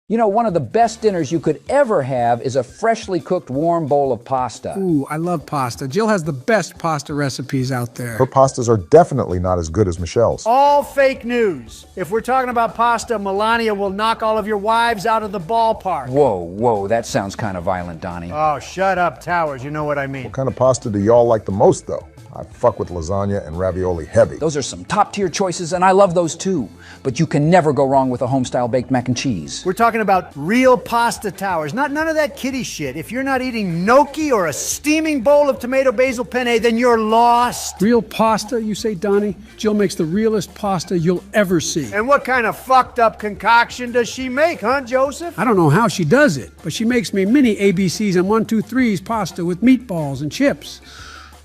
You know, one of the best dinners you could ever have is a freshly cooked warm bowl of pasta. Ooh, I love pasta. Jill has the best pasta recipes out there. Her pastas are definitely not as good as Michelle's. All fake news. If we're talking about pasta, Melania will knock all of your wives out of the ballpark. Whoa, that sounds kind of violent, Donnie. Oh, shut up, Towers. You know what I mean. What kind of pasta do y'all like the most, though? I fuck with lasagna and ravioli heavy. Those are some top-tier choices, and I love those too. But you can never go wrong with a home-style baked mac and cheese. We're talking about real pasta, Towers, none of that kiddie shit. If you're not eating gnocchi or a steaming bowl of tomato basil penne, then you're lost. Real pasta, you say, Donnie? Jill makes the realest pasta you'll ever see. And what kind of fucked up concoction does she make, huh, Joseph? I don't know how she does it, but she makes me mini ABCs and 1, 2, 3s pasta with meatballs and chips.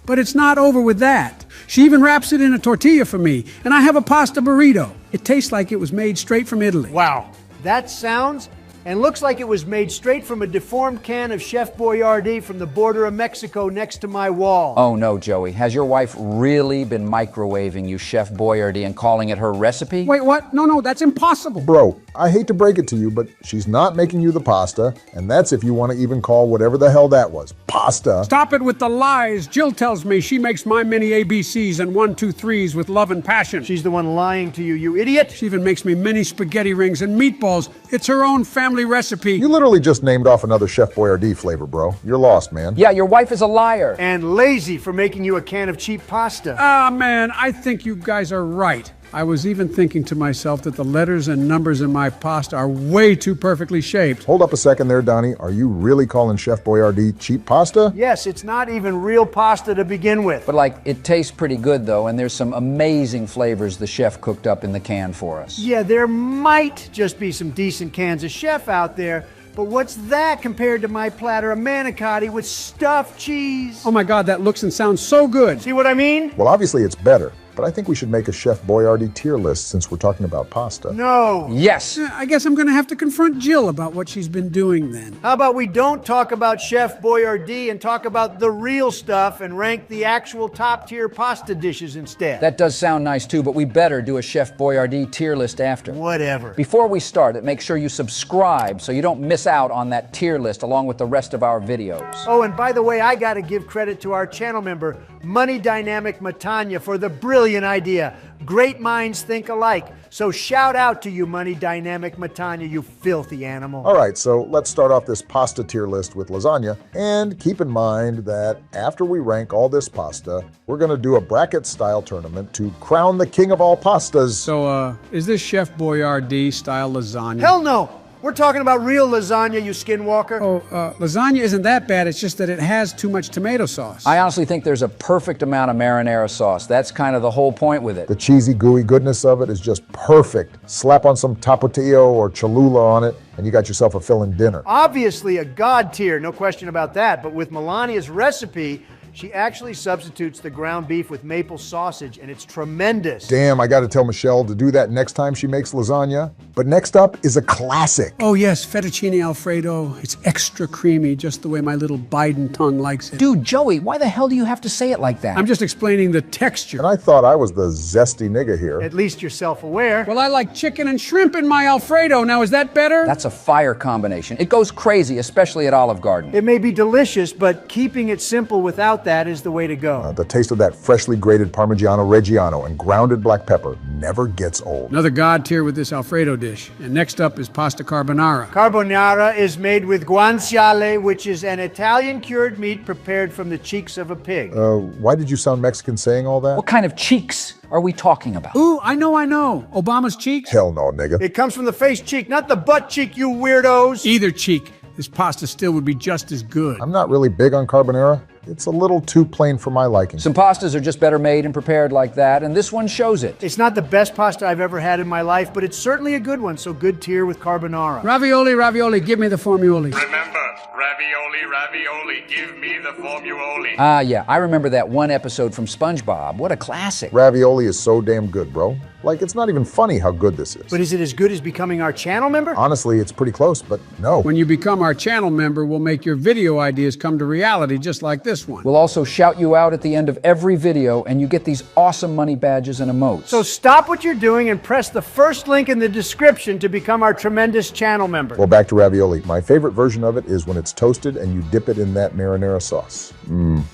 But it's not over with that. She even wraps it in a tortilla for me, and I have a pasta burrito. It tastes like it was made straight from Italy. Wow, that sounds and looks like it was made straight from a deformed can of Chef Boyardee from the border of Mexico next to my wall. Oh no, Joey. Has your wife really been microwaving you Chef Boyardee and calling it her recipe? Wait, what? No, that's impossible. Bro, I hate to break it to you, but she's not making you the pasta, and that's if you want to even call whatever the hell that was pasta. Stop it with the lies. Jill tells me she makes my mini ABCs and 1, 2, 3s with love and passion. She's the one lying to you, you idiot. She even makes me mini spaghetti rings and meatballs. It's her own family recipe. You literally just named off another Chef Boyardee flavor, bro. You're lost, man. Yeah, your wife is a liar. And lazy for making you a can of cheap pasta. Ah, man, I think you guys are right. I was even thinking to myself that the letters and numbers in my pasta are way too perfectly shaped. Hold up a second there, Donnie. Are you really calling Chef Boyardee cheap pasta? Yes, it's not even real pasta to begin with. But like, it tastes pretty good though, and there's some amazing flavors the chef cooked up in the can for us. Yeah, there might just be some decent cans of Chef out there, but what's that compared to my platter of manicotti with stuffed cheese? Oh my God, that looks and sounds so good. See what I mean? Well, obviously it's better, but I think we should make a Chef Boyardee tier list since we're talking about pasta. No. Yes. I guess I'm gonna have to confront Jill about what she's been doing then. How about we don't talk about Chef Boyardee and talk about the real stuff and rank the actual top-tier pasta dishes instead? That does sound nice too, but we better do a Chef Boyardee tier list after. Whatever. Before we start it, make sure you subscribe so you don't miss out on that tier list along with the rest of our videos. Oh, and by the way, I gotta give credit to our channel member, Money Dynamic Matanya, for the brilliant idea. Great minds think alike. So shout out to you, Money Dynamic Matanya, you filthy animal. All right, so let's start off this pasta tier list with lasagna. And keep in mind that after we rank all this pasta, we're gonna do a bracket-style tournament to crown the king of all pastas. So, is this Chef Boyardee style lasagna? Hell no! We're talking about real lasagna, you skinwalker. Oh, lasagna isn't that bad, it's just that it has too much tomato sauce. I honestly think there's a perfect amount of marinara sauce. That's kind of the whole point with it. The cheesy, gooey goodness of it is just perfect. Slap on some tapatio or cholula on it, and you got yourself a filling dinner. Obviously a god tier, no question about that, but with Melania's recipe, she actually substitutes the ground beef with maple sausage, and it's tremendous. Damn, I gotta tell Michelle to do that next time she makes lasagna. But next up is a classic. Oh yes, fettuccine Alfredo. It's extra creamy, just the way my little Biden tongue likes it. Dude, Joey, why the hell do you have to say it like that? I'm just explaining the texture. And I thought I was the zesty nigga here. At least you're self-aware. Well, I like chicken and shrimp in my Alfredo. Now, is that better? That's a fire combination. It goes crazy, especially at Olive Garden. It may be delicious, but keeping it simple without that is the way to go. The taste of that freshly grated Parmigiano Reggiano and grounded black pepper never gets old. Another god tier with this Alfredo dish. And next up is pasta carbonara. Carbonara is made with guanciale, which is an Italian cured meat prepared from the cheeks of a pig. Why did you sound Mexican saying all that? What kind of cheeks are we talking about? Ooh, I know. Obama's cheeks? Hell no, nigga. It comes from the face cheek, not the butt cheek, you weirdos. Either cheek. This pasta still would be just as good. I'm not really big on carbonara. It's a little too plain for my liking. Some pastas are just better made and prepared like that, and this one shows it. It's not the best pasta I've ever had in my life, but it's certainly a good one, so good tier with carbonara. Ravioli, give me the formioli. Remember, ravioli, give me the formuoli. Ah, yeah, I remember that one episode from SpongeBob. What a classic. Ravioli is so damn good, bro. Like, it's not even funny how good this is. But is it as good as becoming our channel member? Honestly, it's pretty close, but no. When you become our channel member, we'll make your video ideas come to reality just like this one. We'll also shout you out at the end of every video, and you get these awesome money badges and emotes. So stop what you're doing and press the first link in the description to become our tremendous channel member. Well, back to ravioli. My favorite version of it is when it's toasted and you dip it in that marinara sauce.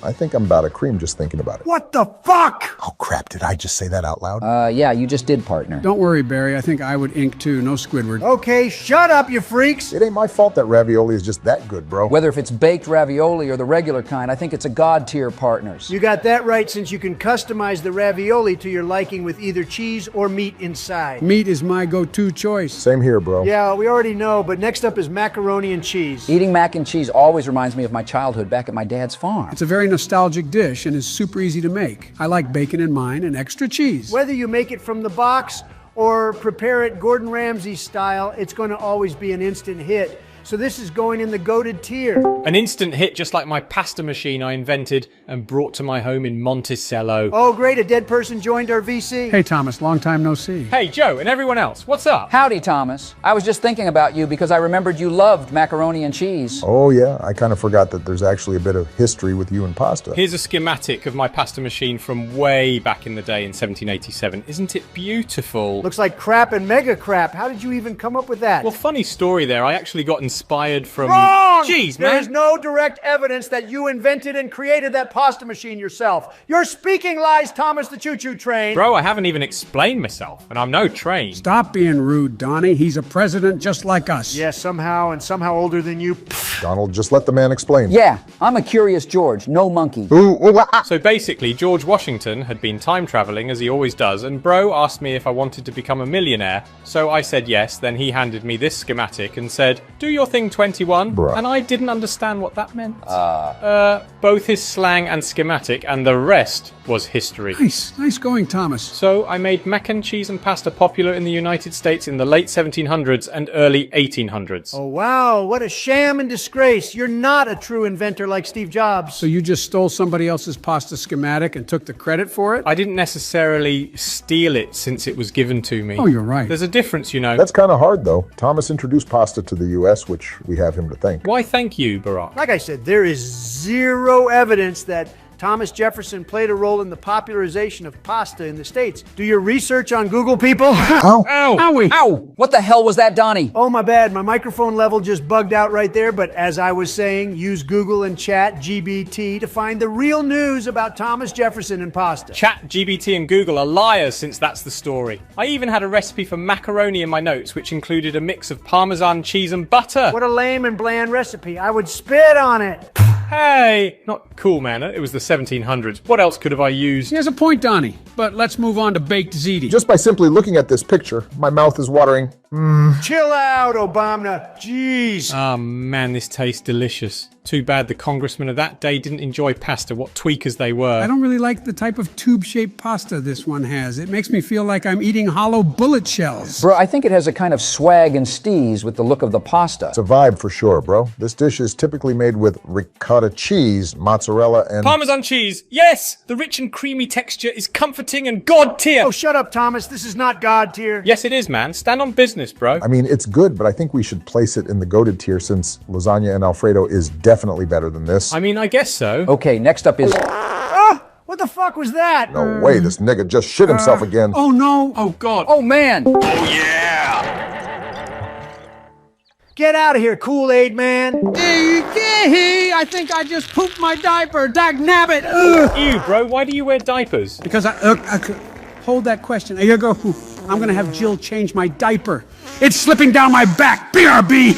I think I'm about a cream just thinking about it. What the fuck? Oh crap, did I just say that out loud? Yeah, you just did, partner. Don't worry, Barry. I think I would ink too. No Squidward. Okay, shut up, you freaks. It ain't my fault that ravioli is just that good, bro. Whether if it's baked ravioli or the regular kind, I think it's a god tier, partners. You got that right, since you can customize the ravioli to your liking with either cheese or meat inside. Meat is my go-to choice. Same here, bro. Yeah, we already know, but next up is macaroni and cheese. Eating mac and cheese always reminds me of my childhood back at my dad's farm. It's a very nostalgic dish and is super easy to make. I like bacon in mine and extra cheese. Whether you make it from the box or prepare it Gordon Ramsay style, it's going to always be an instant hit. So this is going in the goated tier. An instant hit just like my pasta machine I invented and brought to my home in Monticello. Oh great, a dead person joined our VC. Hey, Thomas, long time no see. Hey, Joe and everyone else, what's up? Howdy, Thomas. I was just thinking about you because I remembered you loved macaroni and cheese. Oh yeah, I kind of forgot that there's actually a bit of history with you and pasta. Here's a schematic of my pasta machine from way back in the day in 1787. Isn't it beautiful? Looks like crap and mega crap. How did you even come up with that? Well, funny story there. I actually got inspired from... Wrong! Jeez, There man. is no direct evidence that you invented and created that pasta machine yourself. You're speaking lies, Thomas the Choo-Choo Train. Bro, I haven't even explained myself, and I'm no train. Stop being rude, Donnie. He's a president just like us. Yes, somehow, and somehow older than you. Donald, just let the man explain. Yeah, I'm a curious George, no monkey. So basically, George Washington had been time traveling, as he always does, and Bro asked me if I wanted to become a millionaire. So I said yes, then he handed me this schematic and said, do your thing 21, Bruh. and I didn't understand what that meant. Both his slang and schematic, and the rest was history. Nice going, Thomas. So I made mac and cheese and pasta popular in the United States in the late 1700s and early 1800s. Oh wow, what a sham and disgrace. You're not a true inventor like Steve Jobs. So you just stole somebody else's pasta schematic and took the credit for it? I didn't necessarily steal it since it was given to me. Oh, you're right. There's a difference, you know. That's kind of hard, though. Thomas introduced pasta to the U.S., which we have him to thank. Why thank you, Barack? Like I said, there is zero evidence that Thomas Jefferson played a role in the popularization of pasta in the States. Do your research on Google, people. Ow. Ow! Owie! Ow! What the hell was that, Donnie? Oh, my bad. My microphone level just bugged out right there. But as I was saying, use Google and Chat GBT to find the real news about Thomas Jefferson and pasta. Chat, GBT and Google are liars since that's the story. I even had a recipe for macaroni in my notes which included a mix of Parmesan cheese and butter. What a lame and bland recipe. I would spit on it. Hey! Not cool, man. It was the 1700s. What else could have I used? He has a point, Donnie. But let's move on to baked ziti. Just by simply looking at this picture, my mouth is watering. Chill out, Obama. Jeez. Oh man, this tastes delicious. Too bad the congressmen of that day didn't enjoy pasta. What tweakers they were. I don't really like the type of tube-shaped pasta this one has. It makes me feel like I'm eating hollow bullet shells. Bro, I think it has a kind of swag and steez with the look of the pasta. It's a vibe for sure, bro. This dish is typically made with ricotta cheese, mozzarella, and... Parmesan cheese! Yes! The rich and creamy texture is comforting and god tier! Oh, shut up, Thomas. This is not God tier. Yes, it is, man. Stand on business, bro. I mean, it's good, but I think we should place it in the goated tier since lasagna and Alfredo is definitely better than this. I mean, I guess so. Okay, next up is... What the fuck was that? No way, this nigga just shit himself again. Oh, no. Oh, God. Oh, man! Get out of here, Kool-Aid man. I think I just pooped my diaper. Dag nabbit. Ew, bro. Why do you wear diapers? Because I could hold that question. Here you go. I'm gonna have Jill change my diaper. It's slipping down my back. BRB.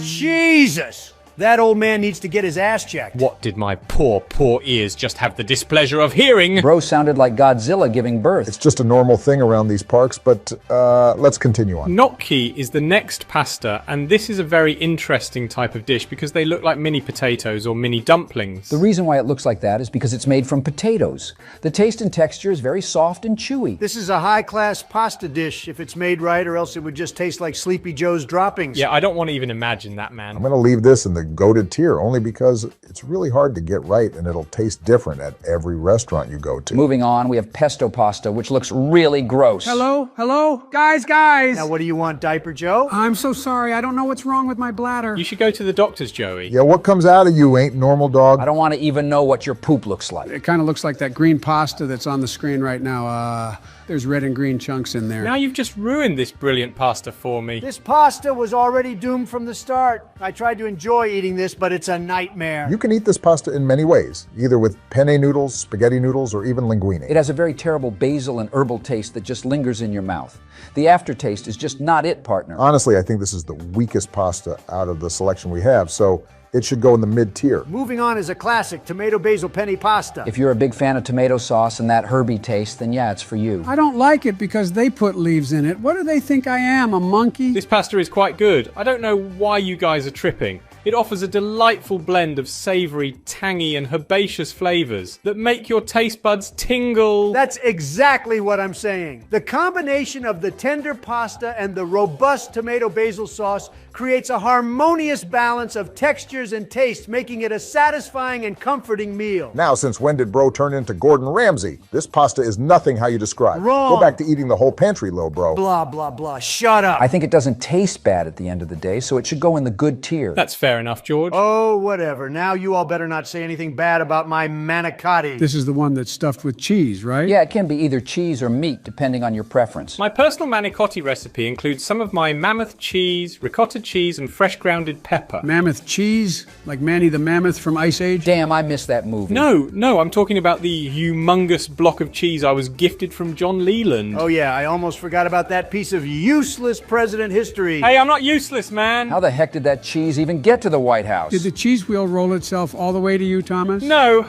Jesus. That old man needs to get his ass checked. What did my poor ears just have the displeasure of hearing? Bro sounded like Godzilla giving birth. It's just a normal thing around these parks, but let's continue on. Gnocchi is the next pasta, and this is a very interesting type of dish because they look like mini potatoes or mini dumplings. The reason why it looks like that is because it's made from potatoes. The taste and texture is very soft and chewy. This is a high-class pasta dish if it's made right, or else it would just taste like Sleepy Joe's droppings. Yeah, I don't want to even imagine that, man. I'm gonna leave this in the the goated tier, only because it's really hard to get right and it'll taste different at every restaurant you go to. Moving on, we have pesto pasta, which looks really gross. Hello? Hello? Guys! Now, what do you want, Diaper Joe? I'm so sorry. I don't know what's wrong with my bladder. You should go to the doctor's, Joey. Yeah, what comes out of you ain't normal, dog. I don't want to even know what your poop looks like. It kind of looks like that green pasta that's on the screen right now. There's red and green chunks in there. Now you've just ruined this brilliant pasta for me. This pasta was already doomed from the start. I tried to enjoy eating this, but it's a nightmare. You can eat this pasta in many ways, either with penne noodles, spaghetti noodles, or even linguine. It has a very terrible basil and herbal taste that just lingers in your mouth. The aftertaste is just not it, partner. Honestly, I think this is the weakest pasta out of the selection we have, so it should go in the mid-tier. Moving on is a classic tomato basil penne pasta. If you're a big fan of tomato sauce and that herby taste, then yeah, it's for you. I don't like it because they put leaves in it. What do they think I am, a monkey? This pasta is quite good. I don't know why you guys are tripping. It offers a delightful blend of savoury, tangy and herbaceous flavours that make your taste buds tingle. That's exactly what I'm saying. The combination of the tender pasta and the robust tomato basil sauce creates a harmonious balance of textures and taste, making it a satisfying and comforting meal. Now, since when did bro turn into Gordon Ramsay? This pasta is nothing how you describe. Wrong. Go back to eating the whole pantry, little bro. Blah, blah, blah. Shut up. I think it doesn't taste bad at the end of the day, so it should go in the good tier. That's fair enough, George. Oh, whatever. Now you all better not say anything bad about my manicotti. This is the one that's stuffed with cheese, right? Yeah, it can be either cheese or meat, depending on your preference. My personal manicotti recipe includes some of my mammoth cheese, ricotta cheese and fresh grounded pepper. Mammoth cheese? Like Manny the Mammoth from Ice Age? Damn, I missed that movie. No, I'm talking about the humongous block of cheese I was gifted from John Leland. Oh yeah, I almost forgot about that piece of useless president history. Hey, I'm not useless, man. How the heck did that cheese even get to the White House? Did the cheese wheel roll itself all the way to you, Thomas? No.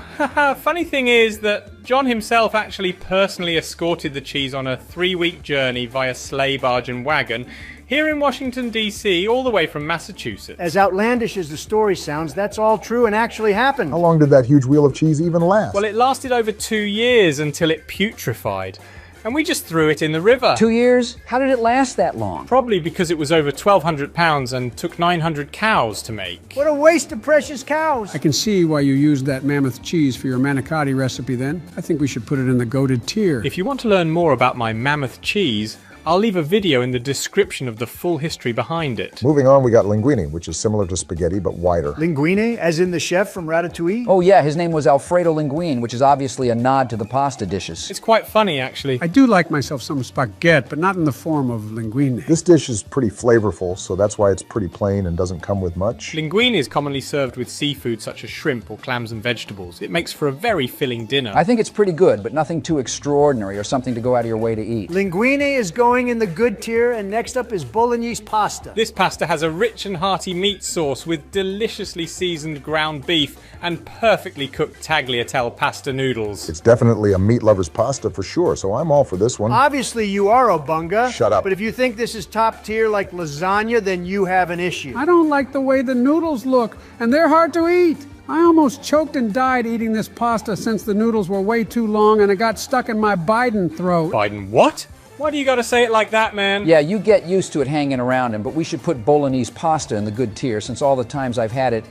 Funny thing is that John himself actually personally escorted the cheese on a 3-week journey via sleigh, barge and wagon here in Washington, D.C., all the way from Massachusetts. As outlandish as the story sounds, that's all true and actually happened. How long did that huge wheel of cheese even last? Well, it lasted over 2 years until it putrefied. And we just threw it in the river. 2 years? How did it last that long? Probably because it was over 1,200 pounds and took 900 cows to make. What a waste of precious cows. I can see why you used that mammoth cheese for your manicotti recipe then. I think we should put it in the goated tier. If you want to learn more about my mammoth cheese, I'll leave a video in the description of the full history behind it. Moving on, we got linguine, which is similar to spaghetti, but wider. Linguine, as in the chef from Ratatouille? Oh yeah, his name was Alfredo Linguine, which is obviously a nod to the pasta dishes. It's quite funny, actually. I do like myself some spaghetti, but not in the form of linguine. This dish is pretty flavorful, so that's why it's pretty plain and doesn't come with much. Linguine is commonly served with seafood such as shrimp or clams and vegetables. It makes for a very filling dinner. I think it's pretty good, but nothing too extraordinary or something to go out of your way to eat. Linguine is going in the good tier, and next up is bolognaise pasta. This pasta has a rich and hearty meat sauce with deliciously seasoned ground beef and perfectly cooked tagliatelle pasta noodles. It's definitely a meat lover's pasta for sure, so I'm all for this one. Obviously you are, Obunga. Shut up. But if you think this is top tier like lasagna, then you have an issue. I don't like the way the noodles look, and they're hard to eat. I almost choked and died eating this pasta since the noodles were way too long and it got stuck in my Biden throat. Biden what? Why do you gotta say it like that, man? Yeah, you get used to it hanging around him, but we should put bolognese pasta in the good tier, since all the times I've had it,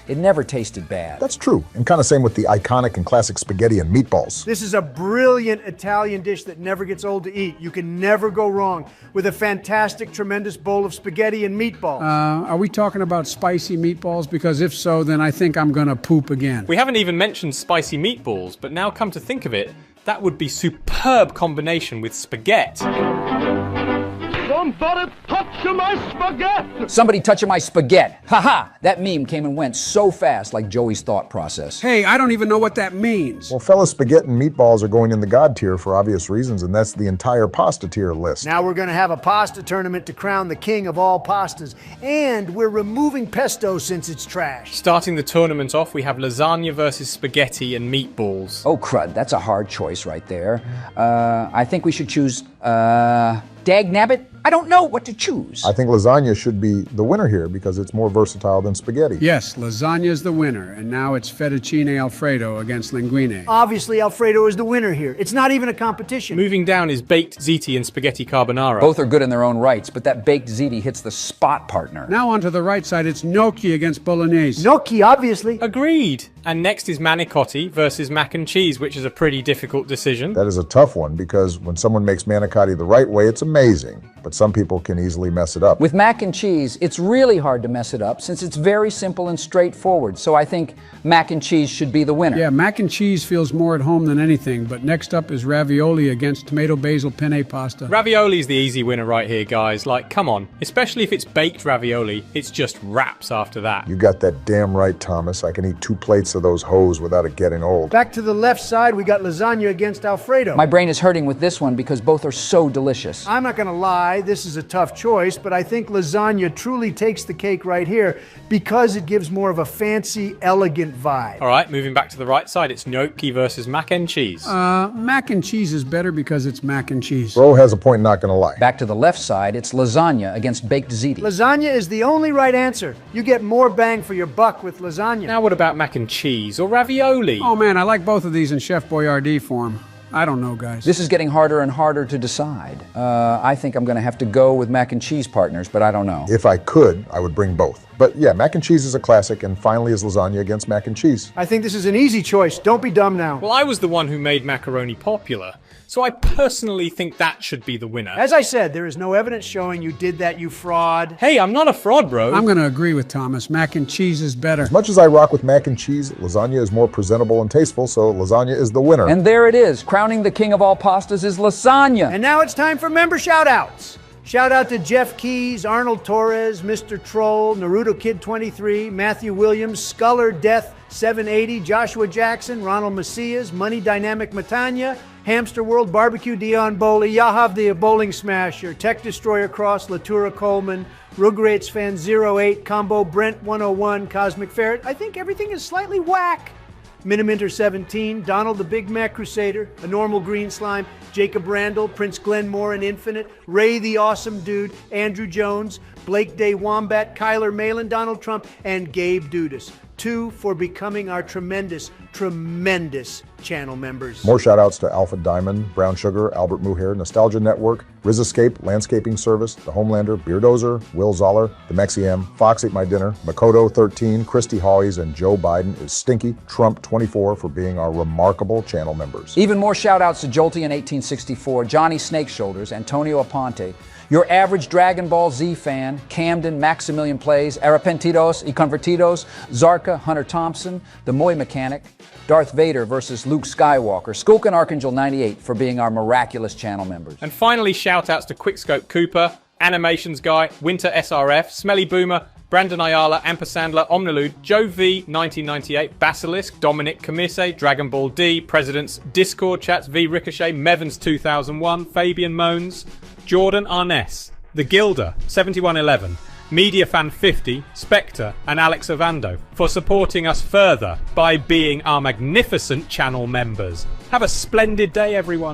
it never tasted bad. That's true, and kind of same with the iconic and classic spaghetti and meatballs. This is a brilliant Italian dish that never gets old to eat. You can never go wrong with a fantastic, tremendous bowl of spaghetti and meatballs. Are we talking about spicy meatballs? Because if so, then I think I'm gonna poop again. We haven't even mentioned spicy meatballs, but now come to think of it, that would be superb combination with spaghetti. Somebody touch my spaghetti! Somebody touching my spaghetti. Haha! That meme came and went so fast, like Joey's thought process. Hey, I don't even know what that means. Well, fellas, spaghetti and meatballs are going in the God tier for obvious reasons, and that's the entire pasta tier list. Now we're going to have a pasta tournament to crown the king of all pastas, and we're removing pesto since it's trash. Starting the tournament off, we have lasagna versus spaghetti and meatballs. Oh crud, that's a hard choice right there. I think we should choose, Dagnabbit? I don't know what to choose. I think lasagna should be the winner here because it's more versatile than spaghetti. Yes, lasagna's the winner, and now it's fettuccine Alfredo against linguine. Obviously, Alfredo is the winner here. It's not even a competition. Moving down is baked ziti and spaghetti carbonara. Both are good in their own rights, but that baked ziti hits the spot, partner. Now onto the right side, it's gnocchi against bolognaise. Gnocchi, obviously. Agreed. And next is manicotti versus mac and cheese, which is a pretty difficult decision. That is a tough one because when someone makes manicotti the right way, it's amazing. But some people can easily mess it up. With mac and cheese, it's really hard to mess it up since it's very simple and straightforward. So I think mac and cheese should be the winner. Yeah, mac and cheese feels more at home than anything, but next up is ravioli against tomato basil penne pasta. Ravioli is the easy winner right here, guys. Like, come on. Especially if it's baked ravioli, it's just wraps after that. You got that damn right, Thomas. I can eat 2 plates of those hoes without it getting old. Back to the left side, we got lasagna against Alfredo. My brain is hurting with this one because both are so delicious. I'm not gonna lie, this is a tough choice, but I think lasagna truly takes the cake right here because it gives more of a fancy, elegant vibe. All right, moving back to the right side, it's gnocchi versus mac and cheese. Mac and cheese is better because it's mac and cheese. Bro has a point, not gonna lie. Back to the left side, it's lasagna against baked ziti. Lasagna is the only right answer. You get more bang for your buck with lasagna. Now what about mac and cheese or ravioli? Oh man, I like both of these in Chef Boyardee form. I don't know, guys. This is getting harder and harder to decide. I think I'm going to have to go with mac and cheese, partners, but I don't know. If I could, I would bring both. But yeah, mac and cheese is a classic, and finally is lasagna against mac and cheese. I think this is an easy choice. Don't be dumb now. Well, I was the one who made macaroni popular, so I personally think that should be the winner. As I said, there is no evidence showing you did that, you fraud. Hey, I'm not a fraud, bro. I'm going to agree with Thomas. Mac and cheese is better. As much as I rock with mac and cheese, lasagna is more presentable and tasteful, so lasagna is the winner. And there it is. Crowning the king of all pastas is lasagna. And now it's time for member shout-outs. Shout out to Jeff Keys, Arnold Torres, Mr. Troll, Naruto Kid 23, Matthew Williams, Sculler Death 780, Joshua Jackson, Ronald Macias, Money Dynamic Matanya, Hamster World Barbecue, Dion Bowley, Yahav the Bowling Smasher, Tech Destroyer Cross, Latura Coleman, Rugrates Fan 08, Combo Brent 101, Cosmic Ferret. I think everything is slightly whack. Miniminter 17, Donald the Big Mac Crusader, A Normal Green Slime, Jacob Randall, Prince Glenmore and Infinite, Ray the Awesome Dude, Andrew Jones, Blake Day Wombat, Kyler Malin, Donald Trump, and Gabe Dudas. 2 for becoming our tremendous channel members. More shout outs to Alpha Diamond, Brown Sugar, Albert Muher, Nostalgia Network, Riz Escape, Landscaping Service, The Homelander, Beardozer, Will Zoller, The Mexi-M, Fox Ate My Dinner, Makoto 13, Christy Hawes, and Joe Biden is Stinky Trump 24 for being our remarkable channel members. Even more shout outs to Jolty in 1864, Johnny Snake Shoulders, Antonio Aponte, your average Dragon Ball Z fan, Camden, Maximilian Plays, Arrepentidos y Convertidos, Zarka, Hunter Thompson, The Moy Mechanic, Darth Vader versus Luke Skywalker, Skulkin Archangel 98 for being our miraculous channel members. And finally, shout-outs to Quickscope Cooper, Animations Guy, Winter SRF, Smelly Boomer, Brandon Ayala, Ampersandler, Omnilude, Joe V, 1998, Basilisk, Dominic Camise, Dragon Ball D, Presidents, Discord Chats, V Ricochet, Mevans 2001, Fabian Moans, Jordan Arness, The Gilder, 7111, Media Fan 50, Spectre, and Alex Ovando for supporting us further by being our magnificent channel members. Have a splendid day, everyone.